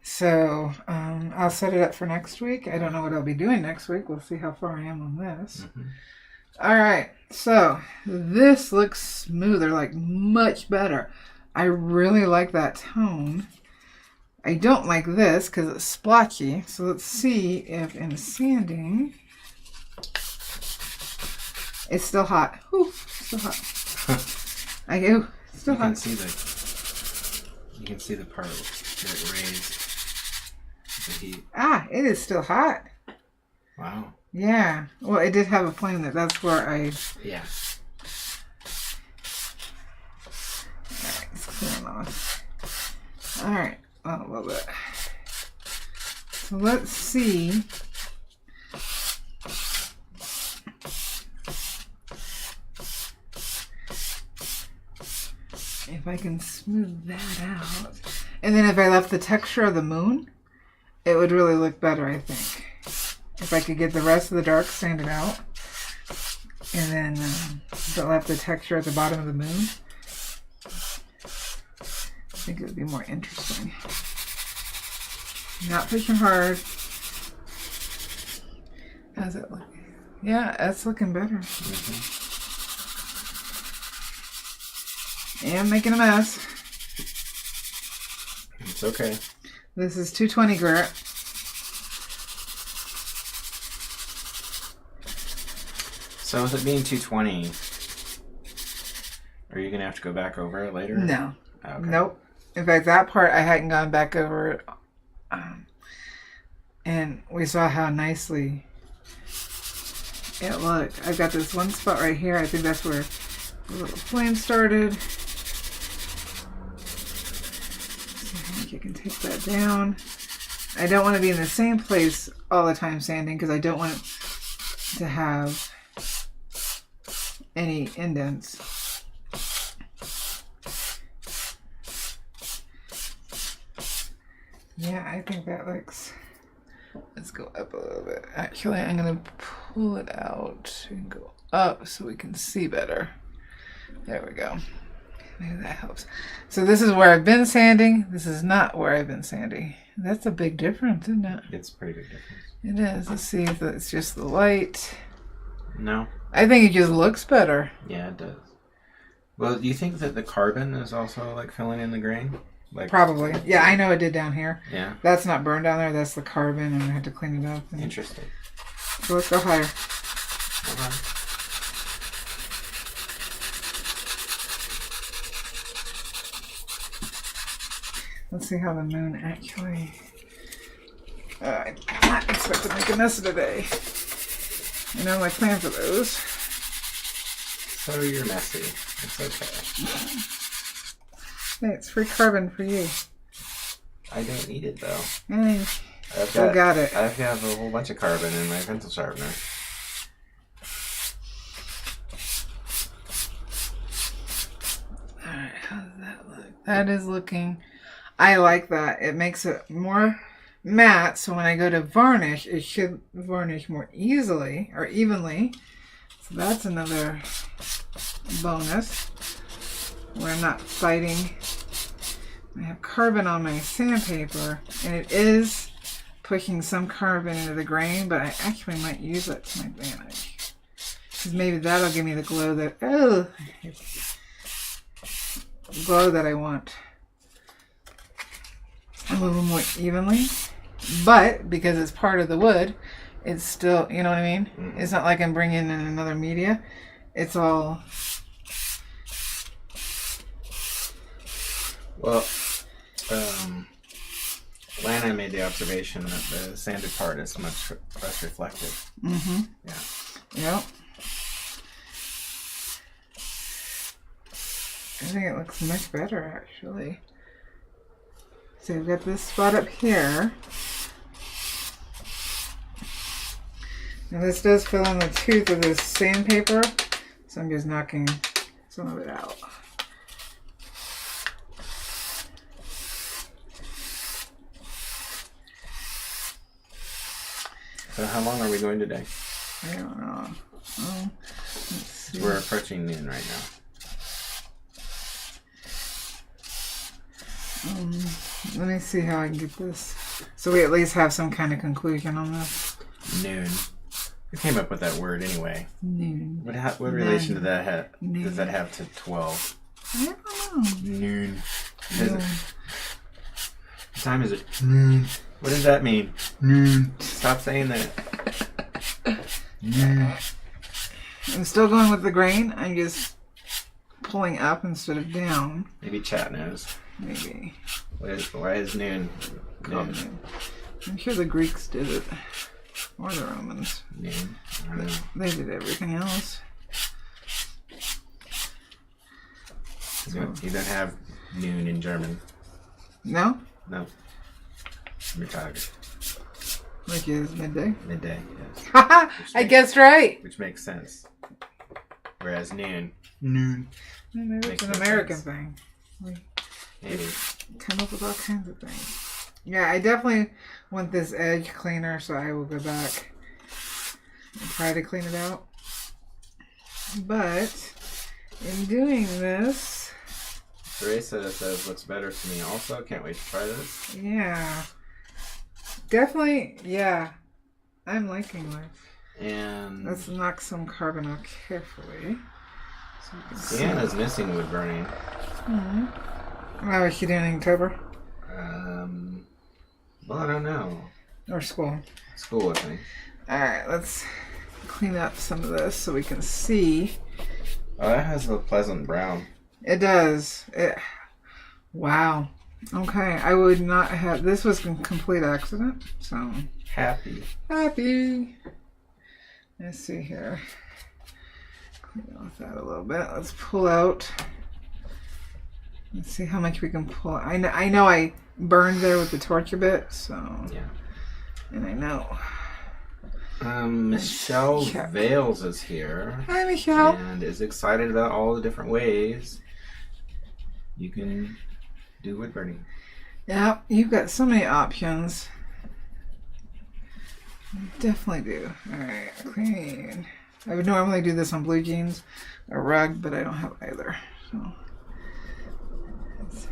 So, I'll set it up for next week. I don't know what I'll be doing next week. We'll see how far I am on this. Mm-hmm. All right. So, this looks smoother, like much better. I really like that tone. I don't like this because it's splotchy. So let's see if in sanding, it's still hot. Ooh, still hot. Still hot. You can see the part where it raised the heat. It is still hot. Wow. Yeah. Well, it did have a flame that. That's where I. Yeah. All right, let's clean it off. All right. A little bit. So let's see if I can smooth that out. And then if I left the texture of the moon, it would really look better, I think. If I could get the rest of the dark sanded out and then but left the texture at the bottom of the moon, I think it would be more interesting. Not pushing hard. How's it looking? Yeah, it's looking better. Mm-hmm. And making a mess. It's okay. This is 220 grit. So with it being 220, are you going to have to go back over it later? No. Okay. Nope. In fact, that part I hadn't gone back over it. And we saw how nicely it looked. I've got this one spot right here. I think that's where the little flame started. So I think you can take that down. I don't want to be in the same place all the time sanding because I don't want it to have any indents. Yeah, I think that looks... Let's go up a little bit. Actually, I'm going to pull it out and go up so we can see better. There we go. Maybe that helps. So this is where I've been sanding. This is not where I've been sanding. That's a big difference, isn't it? It's a pretty big difference. It is. Let's see if it's just the light. No. I think it just looks better. Yeah, it does. Well, do you think that the carbon is also like filling in the grain? Like, Probably. Yeah, I know it did down here. Yeah. That's not burned down there. That's the carbon, and I had to clean it up. Interesting. So let's go higher. Okay. Let's see how the moon actually... I'm not expecting to make a mess today. I know my plan for those. So you're messy. It's okay. Hey, it's free carbon for you. I don't need it though. Hey, I've got it. I have a whole bunch of carbon in my pencil sharpener. Alright, how does that look? That is looking... I like that. It makes it more matte, so when I go to varnish, it should varnish more easily or evenly. So that's another bonus. Where I'm not fighting. I have carbon on my sandpaper, and it is pushing some carbon into the grain, but I actually might use that to my advantage. Because maybe that'll give me the glow that, glow that I want. A little more evenly. But, because it's part of the wood, it's still, you know what I mean? Mm-hmm. It's not like I'm bringing in another media. It's all... Well, Lana made the observation that the sanded part is much less reflective. Mm-hmm. Yeah. Yep. I think it looks much better, actually. So we've got this spot up here. Now this does fill in the tooth of this sandpaper, so I'm just knocking some of it out. So how long are we going today? I don't know. Let's see. We're approaching noon right now. Let me see how I can get this. So we at least have some kind of conclusion on this. Noon. Who came up with that word anyway? Noon. What relation does that have? Noon. Does that have to 12? I don't know. Noon. Noon. What time is it? Noon. What does that mean? Noon. Stop saying that. Noon. I'm still going with the grain. I'm just pulling up instead of down. Maybe chat knows. Maybe. Why is noon? Noon. I'm sure the Greeks did it. Or the Romans. Noon. I don't know. They did everything else. You don't have noon in German. No? No. Mittag. Which is midday. Midday, yes. Haha! I guessed right. Which makes sense. Whereas noon. Noon. Maybe it's an American thing. We Maybe. come up with all kinds of things. Yeah, I definitely want this edge cleaner, so I will go back and try to clean it out. But in doing this, Teresa says looks better to me also. Can't wait to try this. yeah, definitely, yeah, I'm liking this. And Let's knock some carbon out carefully. So you can see. Sienna's missing wood burning. Mm-hmm. How is she doing in October? Well, I don't know. Or school? School, I think. Alright, let's clean up some of this so we can see. Oh, that has a pleasant brown. It does. Wow. Okay, I would not have... This was a complete accident, so... Happy. Happy! Let's see here. Clean off that a little bit. Let's pull out... Let's see how much we can pull. I know I burned there with the torch a bit, so... Yeah. And I know. Michelle Vales is here. Hi, Michelle. And is excited about all the different ways you can do wood burning. Yeah, you've got so many options. You definitely do. Alright, clean. I would normally do this on blue jeans or rug, but I don't have either. So let's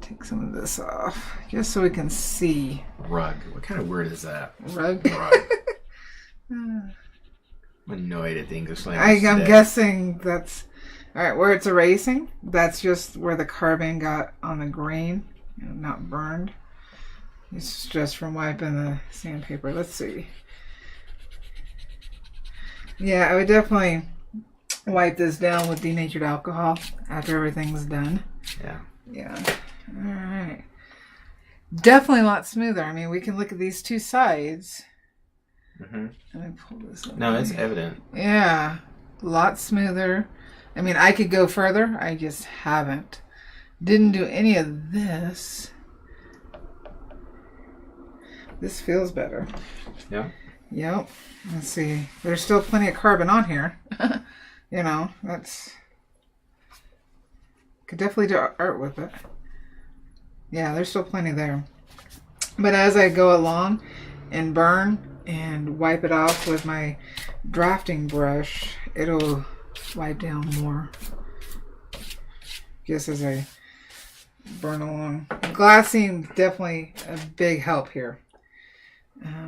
take some of this off, just so we can see. Rug. What kind of word is that? Rug? Rug. I'm annoyed at the English language I'm today. guessing that's All right, where it's erasing, that's just where the carbon got on the grain, not burned. It's just from wiping the sandpaper. Let's see. Yeah, I would definitely wipe this down with denatured alcohol after everything's done. Yeah. Yeah. All right. Definitely a lot smoother. I mean, we can look at these two sides. Mm-hmm. Let me pull this up. No, it's evident. Yeah. A lot smoother. I mean, I could go further. I just haven't. Didn't do any of this. This feels better. Yeah. Yep. Let's see. There's still plenty of carbon on here. You know, that's... Could definitely do art with it. Yeah, there's still plenty there. But as I go along and burn and wipe it off with my drafting brush, it'll wipe down more. Just as I burn along. Glassine definitely a big help here.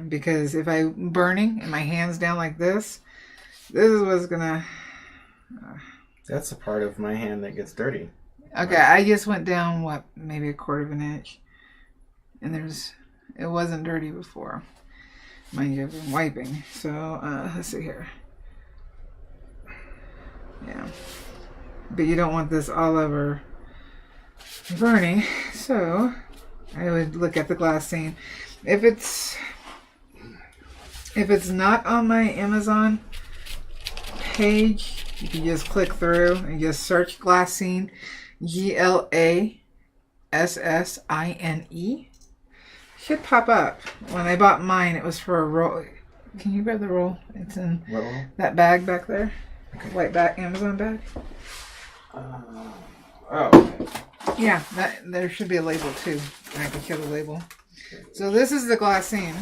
Because if I'm burning and my hand's down like this is what's gonna... That's the part of my hand that gets dirty. Okay, I just went down, what, maybe 1/4 of an inch. And it wasn't dirty before. Mind you, I've been wiping. So, let's see here. Yeah. But you don't want this all over burning. So, I would look at the glassine. If it's not on my Amazon page, you can just click through and just search glassine. Glassine. Should pop up. When I bought mine, it was for a roll. Can you grab the roll? It's in that bag back there. Okay. White bag, Amazon bag. Oh. Yeah, there should be a label too. I can kill the label. Okay. So this is the glassine,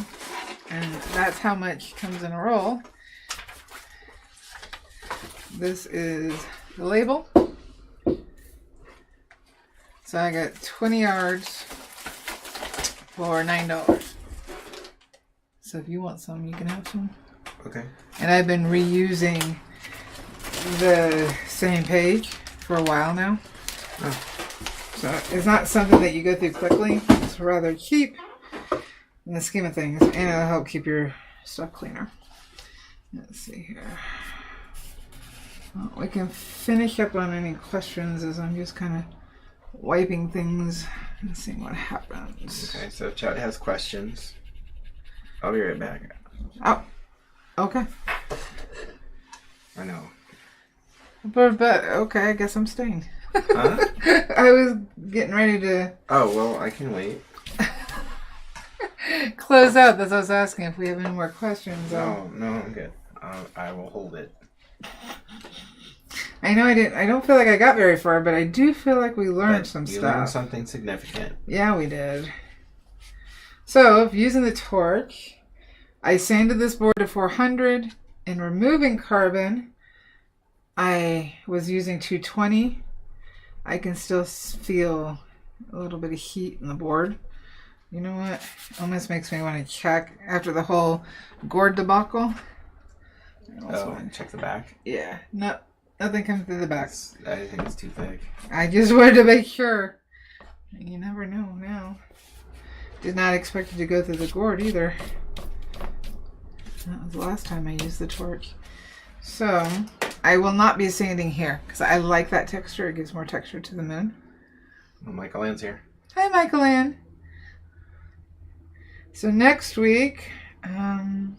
and that's how much comes in a roll. This is the label. So I got 20 yards for $9. So if you want some, you can have some. Okay. And I've been reusing the same page for a while now. Oh. So it's not something that you go through quickly. It's rather cheap in the scheme of things, and it'll help keep your stuff cleaner. Let's see here. Well, we can finish up on any questions as I'm just kind of wiping things and seeing what happens. Okay, so if chat has questions, I'll be right back. Oh, okay. I know. But okay, I guess I'm staying. Huh? I was getting ready to... Oh, well, I can wait. Close out. That's what I was asking if we have any more questions. No, I'm good. I will hold it. I know I don't feel like I got very far, but I do feel like we learned some stuff. You learned something significant. Yeah, we did. So, if using the torch, I sanded this board to 400. In removing carbon, I was using 220. I can still feel a little bit of heat in the board. You know what? Almost makes me want to check after the whole gourd debacle. Check the back? Yeah. No, nothing comes through the back. I think it's too thick. I just wanted to make sure. You never know now. Did not expect it to go through the gourd either. That was the last time I used the torch. So, I will not be sanding here because I like that texture. It gives more texture to the moon. Well, Michael Ann's here. Hi, Michael Ann. So next week, I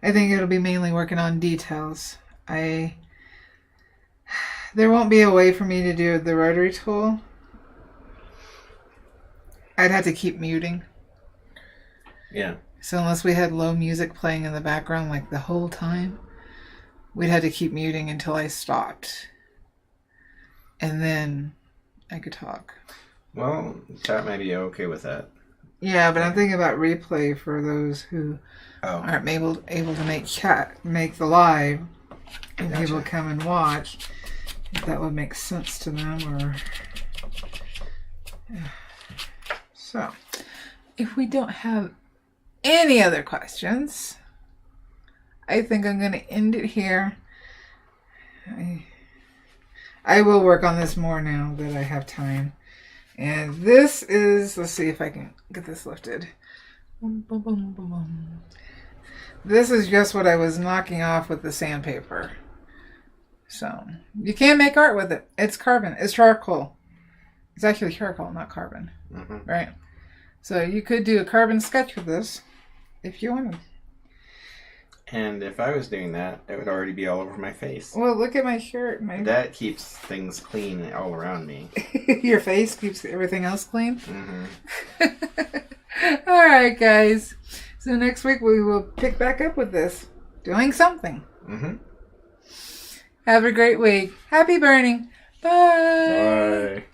think it'll be mainly working on details. There won't be a way for me to do the rotary tool. I'd have to keep muting. Yeah. So unless we had low music playing in the background like the whole time, we'd have to keep muting until I stopped. And then I could talk. Well, chat might be okay with that. Yeah, but I'm thinking about replay for those who aren't able to make the live, and people come and watch. If that would make sense to them, or so. If we don't have any other questions, I think I'm going to end it here. I will work on this more now that I have time. And this is, let's see if I can get this lifted. Boom, boom, boom, boom, boom. This is just what I was knocking off with the sandpaper. So, you can make art with it. It's carbon. It's charcoal. It's actually charcoal, not carbon. Mm-hmm. Right? So, you could do a carbon sketch with this if you wanted. And if I was doing that, it would already be all over my face. Well, look at my shirt. That keeps things clean all around me. Your face keeps everything else clean? Mm-hmm. All right, guys. So next week we will pick back up with this. Doing something. Mm-hmm. Have a great week. Happy burning. Bye. Bye.